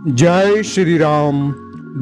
जय श्री राम।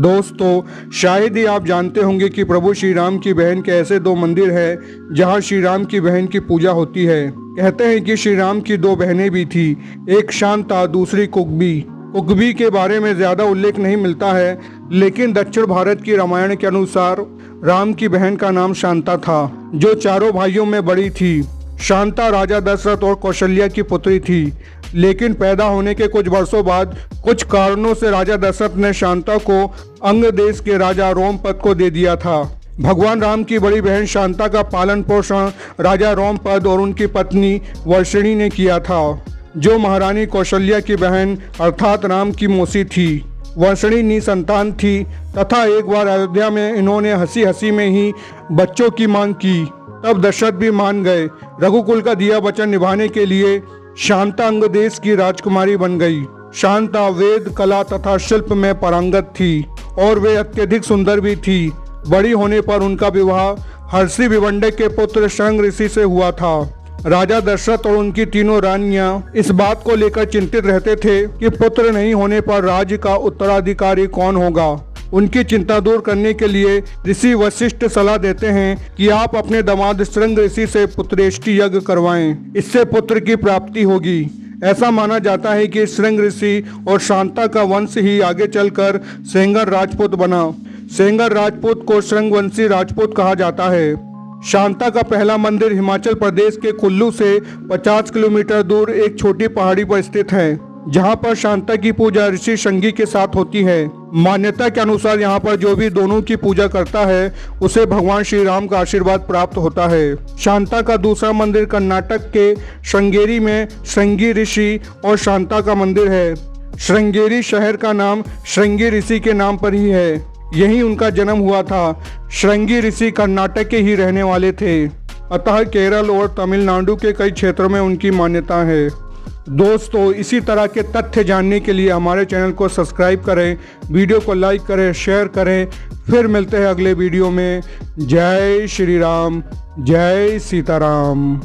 दोस्तों, शायद ही आप जानते होंगे कि प्रभु श्री राम की बहन के ऐसे दो मंदिर हैं जहां श्री राम की बहन की पूजा होती है। कहते हैं कि श्री राम की दो बहनें भी थी, एक शांता, दूसरी कुकबी। कुकबी के बारे में ज्यादा उल्लेख नहीं मिलता है, लेकिन दक्षिण भारत की रामायण के अनुसार राम की बहन का नाम शांता था, जो चारों भाइयों में बड़ी थी। शांता राजा दशरथ और कौशल्या की पुत्री थी, लेकिन पैदा होने के कुछ वर्षों बाद कुछ कारणों से राजा दशरथ ने शांता को अंग देश के राजा रोमपद को दे दिया था। भगवान राम की बड़ी बहन शांता का पालन पोषण राजा रोमपद और उनकी पत्नी वर्षिणी ने किया था, जो महारानी कौशल्या की बहन अर्थात राम की मौसी थी। वर्षिणी निसंतान थी तथा एक बार अयोध्या में इन्होंने हंसी हंसी में ही बच्चों की मांग की। तब दशरथ भी मान गए। रघुकुल का दिया वचन निभाने के लिए शांता अंग देश की राजकुमारी बन गई। शांता वेद, कला तथा शिल्प में पारंगत थी और वे अत्यधिक सुंदर भी थी। बड़ी होने पर उनका विवाह हर्षि भिवंडे के पुत्र शृंग ऋषि से हुआ था। राजा दशरथ और उनकी तीनों रानियां इस बात को लेकर चिंतित रहते थे कि पुत्र नहीं होने पर राज्य का उत्तराधिकारी कौन होगा। उनकी चिंता दूर करने के लिए ऋषि वशिष्ठ सलाह देते हैं कि आप अपने दामाद शृंग ऋषि से पुत्रेष्टि यज्ञ करवाएं, इससे पुत्र की प्राप्ति होगी। ऐसा माना जाता है कि शृंग ऋषि और शांता का वंश ही आगे चलकर सेंगर राजपूत बना। सेंगर राजपूत को शृंगवंशी राजपूत कहा जाता है। शांता का पहला मंदिर हिमाचल प्रदेश के कुल्लू से 50 किलोमीटर दूर एक छोटी पहाड़ी पर स्थित है, जहां पर शांता की पूजा ऋषि शृंगी के साथ होती है। मान्यता के अनुसार यहां पर जो भी दोनों की पूजा करता है उसे भगवान श्री राम का आशीर्वाद प्राप्त होता है। शांता का दूसरा मंदिर कर्नाटक के श्रृंगेरी में श्रृंगी ऋषि और शांता का मंदिर है। श्रृंगेरी शहर का नाम श्रृंगी ऋषि के नाम पर ही है, यहीं उनका जन्म हुआ था। श्रृंगी ऋषि कर्नाटक के ही रहने वाले थे, अतः केरल और तमिलनाडु के कई क्षेत्रों में उनकी मान्यता है। दोस्तों, इसी तरह के तथ्य जानने के लिए हमारे चैनल को सब्सक्राइब करें, वीडियो को लाइक करें, शेयर करें। फिर मिलते हैं अगले वीडियो में। जय श्री राम, जय सीताराम।